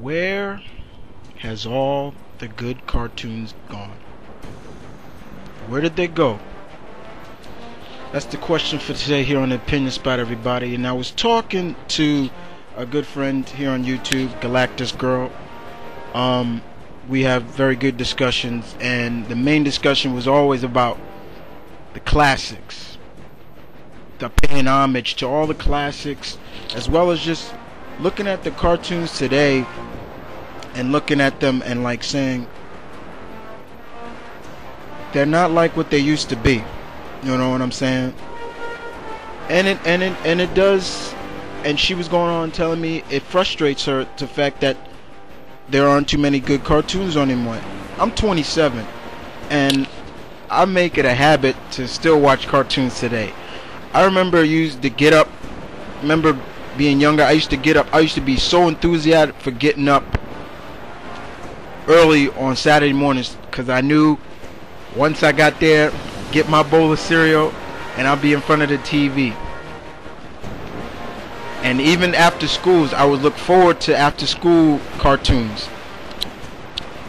Where has all the good cartoons gone? Where did they go? That's the question for today here on the Opinion Spot, everybody. And I was talking to a good friend here on YouTube, Galactus Girl. We have very good discussions, and the main discussion was always about the classics, the paying homage to all the classics, as well as just looking at the cartoons today and looking at them and like saying they're not like what they used to be. You know what I'm saying? And it does. And she was going on telling me it frustrates her, the fact that there aren't too many good cartoons on anymore. I'm 27, and I make it a habit to still watch cartoons today. I remember used to get up. Remember being younger, I used to get up. I used to be so enthusiastic for getting up early on Saturday mornings, because I knew once I got there, get my bowl of cereal, and I'll be in front of the TV. And even after schools, I would look forward to after school cartoons.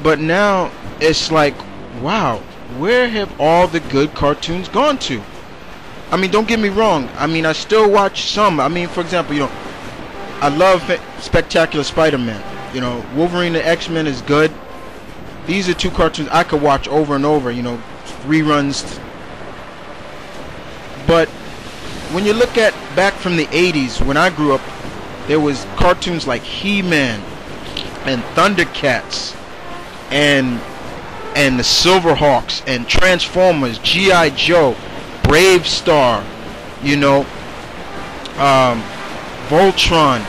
But now it's like, wow, where have all the good cartoons gone to? I mean, don't get me wrong. I mean, I still watch some. I mean, for example, I love Spectacular Spider-Man. Wolverine and X-Men is good. These are two cartoons I could watch over and over, reruns. But when you look at back from the 80s, when I grew up, there was cartoons like He-Man and Thundercats and the Silverhawks and Transformers, G.I. Joe, Brave Star, Voltron,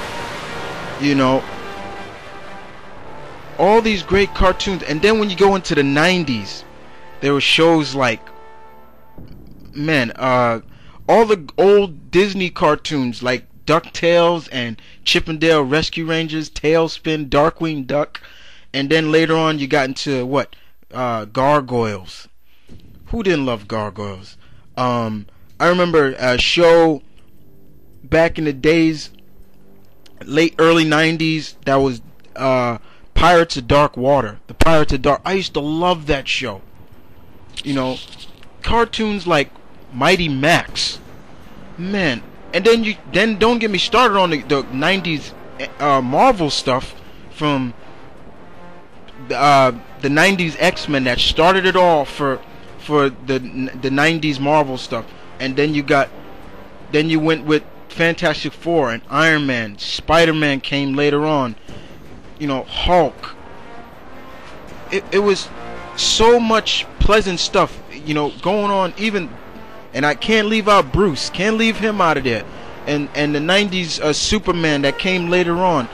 all these great cartoons. And then when you go into the 90s, there were shows like, all the old Disney cartoons like DuckTales and Chip 'n Dale Rescue Rangers, Tailspin, Darkwing Duck, and then later on you got into Gargoyles. Who didn't love Gargoyles? I remember a show back in the days, early 90s, that was Pirates of Dark Water. The Pirates of Dark. I used to love that show. Cartoons like Mighty Max, man. And then don't get me started on the 90s Marvel stuff from the 90s X-Men that started it all for the 90s Marvel stuff. And then you went with Fantastic Four and Iron Man. Spider-Man came later on. Hulk. It was so much pleasant stuff, going on. Even, and I can't leave out Bruce. Can't leave him out of there. And the 90s Superman that came later on.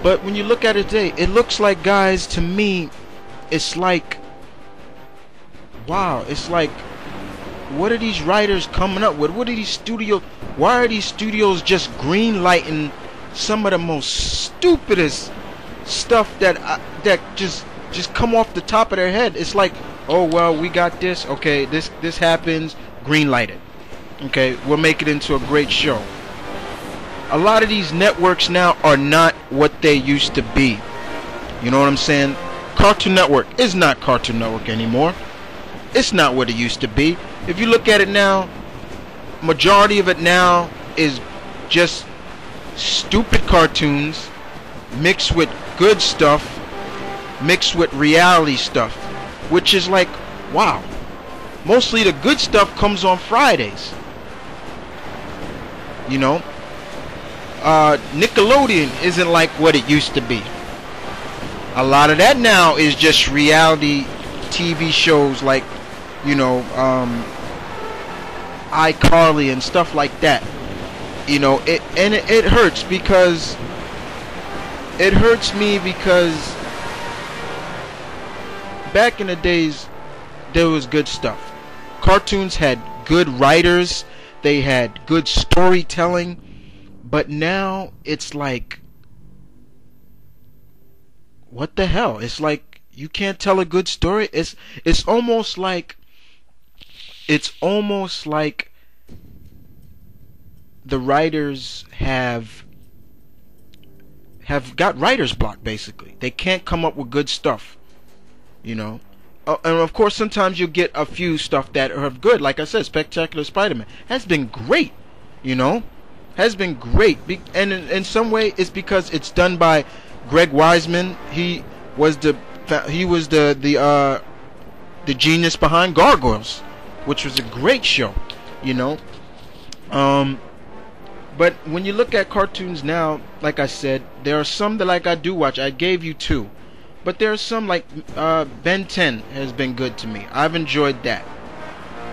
But when you look at it today, it looks like, guys, to me, it's like, wow, it's like, what are these writers coming up with? What are these studios? Why are these studios just green lighting some of the most stupidest stuff that just come off the top of their head? It's like, oh well, we got this. Okay, this happens. Green light it. Okay, we'll make it into a great show. A lot of these networks now are not what they used to be. You know what I'm saying? Cartoon Network is not Cartoon Network anymore. It's not what it used to be. If you look at it now, majority of it now is just stupid cartoons mixed with good stuff, mixed with reality stuff, which is like, wow. Mostly the good stuff comes on Fridays. Nickelodeon isn't like what it used to be. A lot of that now is just reality TV shows like, iCarly and stuff like that. It hurts because it hurts me because back in the days there was good stuff. Cartoons had good writers, they had good storytelling, but now it's like, what the hell? It's like you can't tell a good story. It's almost like the writers have have got writer's block. Basically, they can't come up with good stuff. You know, and of course sometimes you'll get a few stuff that are good. Like I said, Spectacular Spider-Man has been great. You know, has been great, and in some way it's because it's done by Greg Weisman. He was the genius behind Gargoyles, which was a great show. You know, but when you look at cartoons now, like I said, there are some that like I do watch. I gave you two, but there are some like Ben 10 has been good to me. I've enjoyed that.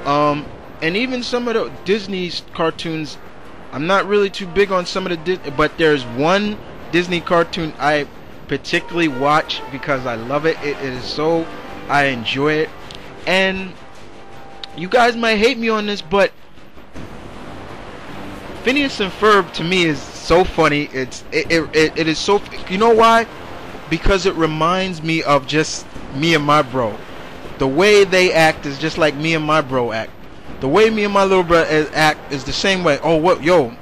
And even some of the Disney's cartoons, I'm not really too big on some of the but there's one Disney cartoon I particularly watch because I love it. It is so, I enjoy it. And you guys might hate me on this, but Phineas and Ferb to me is so funny. It is so, you know why? Because it reminds me of just me and my bro. The way they act is just like me and my bro act. The way me and my little brother act is the same way. Oh, what, yo,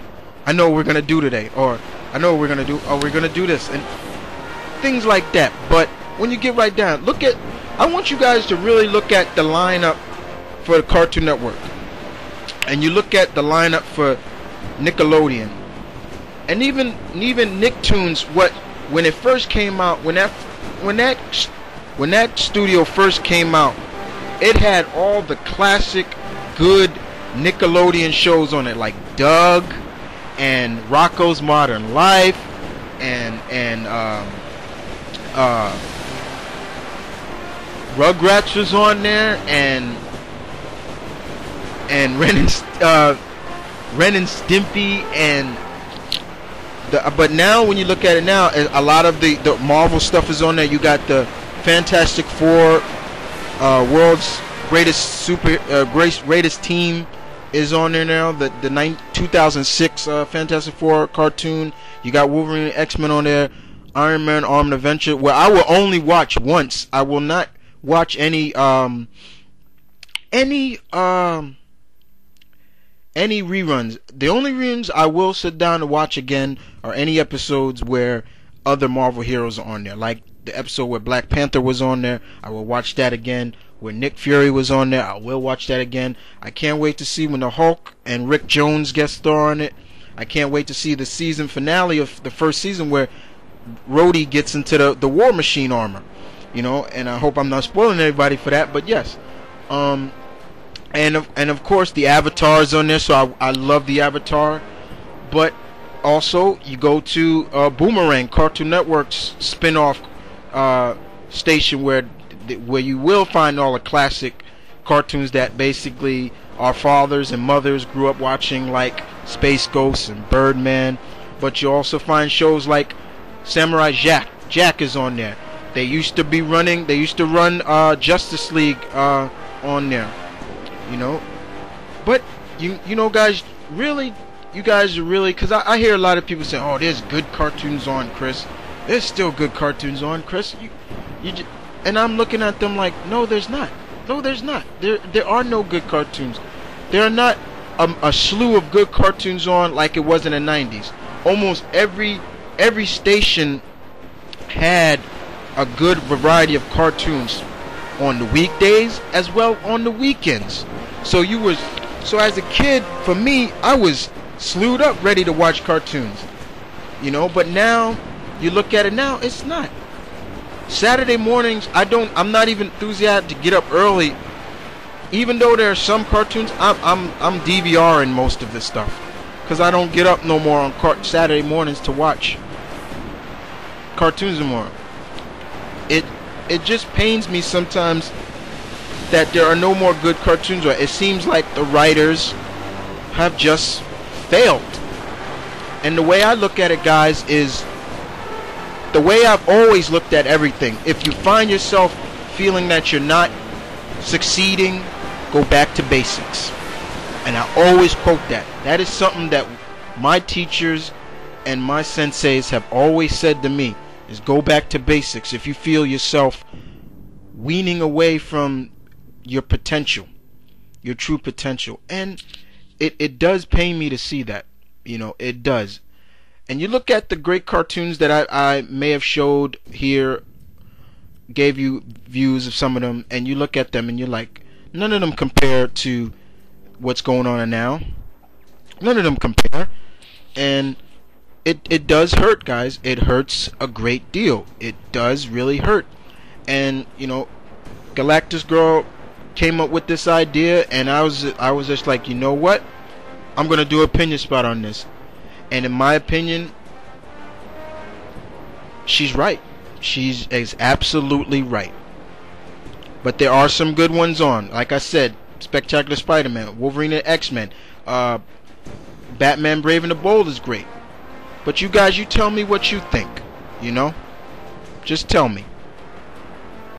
I know what we're gonna do today, or I know what we're gonna do. Oh, we're gonna do this, and things like that. But when you get right down, I want you guys to really look at the lineup for the Cartoon Network, and you look at the lineup for Nickelodeon, and even Nicktoons. When it first came out, when that studio first came out, it had all the classic good Nickelodeon shows on it, like Doug and Rocko's Modern Life, and Rugrats was on there, and Ren and Stimpy, and but now when you look at it now, a lot of the Marvel stuff is on there. You got the Fantastic Four, world's greatest greatest team is on there now. The 2006 Fantastic Four cartoon. You got Wolverine and X-Men on there. Iron Man, Armored Adventure. Where I will only watch once. I will not watch any reruns. The only reruns I will sit down to watch again are any episodes where other Marvel heroes are on there. Like the episode where Black Panther was on there, I will watch that again. Where Nick Fury was on there, I will watch that again. I can't wait to see when the Hulk and Rick Jones guest star on it. I can't wait to see the season finale of the first season where Rhodey gets into the War Machine armor. You know, and I hope I'm not spoiling everybody for that, but yes. And of course the Avatar is on there, so I love the Avatar. But also you go to Boomerang, Cartoon Network's spin-off station, where you will find all the classic cartoons that basically our fathers and mothers grew up watching, like Space Ghost and Birdman. But you also find shows like Samurai Jack. Jack is on there. They used to run Justice League on there. You know, but you know, guys, really, you guys are really, because I hear a lot of people say, oh, there's good cartoons on, Chris. There's still good cartoons on, Chris. And I'm looking at them like, no, there's not. No, there's not. There are no good cartoons. There are not a slew of good cartoons on like it was in the 90s. Almost every station had a good variety of cartoons on the weekdays as well on the weekends. So as a kid, for me, I was slewed up ready to watch cartoons. You know, but now you look at it now, it's not. Saturday mornings, I'm not even enthusiastic to get up early. Even though there are some cartoons, I'm DVRing most of this stuff, because I don't get up no more on Saturday mornings to watch cartoons anymore. It just pains me sometimes that there are no more good cartoons. It seems like the writers have just failed. And the way I look at it, guys, is the way I've always looked at everything. If you find yourself feeling that you're not succeeding, go back to basics. And I always quote that. That is something that my teachers and my senseis have always said to me, is go back to basics. If you feel yourself weaning away from your potential, your true potential. And it does pain me to see that. You know, it does. And you look at the great cartoons that I may have showed here, gave you views of some of them, and you look at them and you're like, none of them compare to what's going on now. None of them compare. And it does hurt, guys. It hurts a great deal. It does really hurt. And Galactus Girl came up with this idea, and I was just like, you know what? I'm gonna do an opinion spot on this. And in my opinion, she's right. She's is absolutely right. But there are some good ones on. Like I said, Spectacular Spider-Man, Wolverine and X-Men, Batman Brave and the Bold is great. But you guys, you tell me what you think. Just tell me.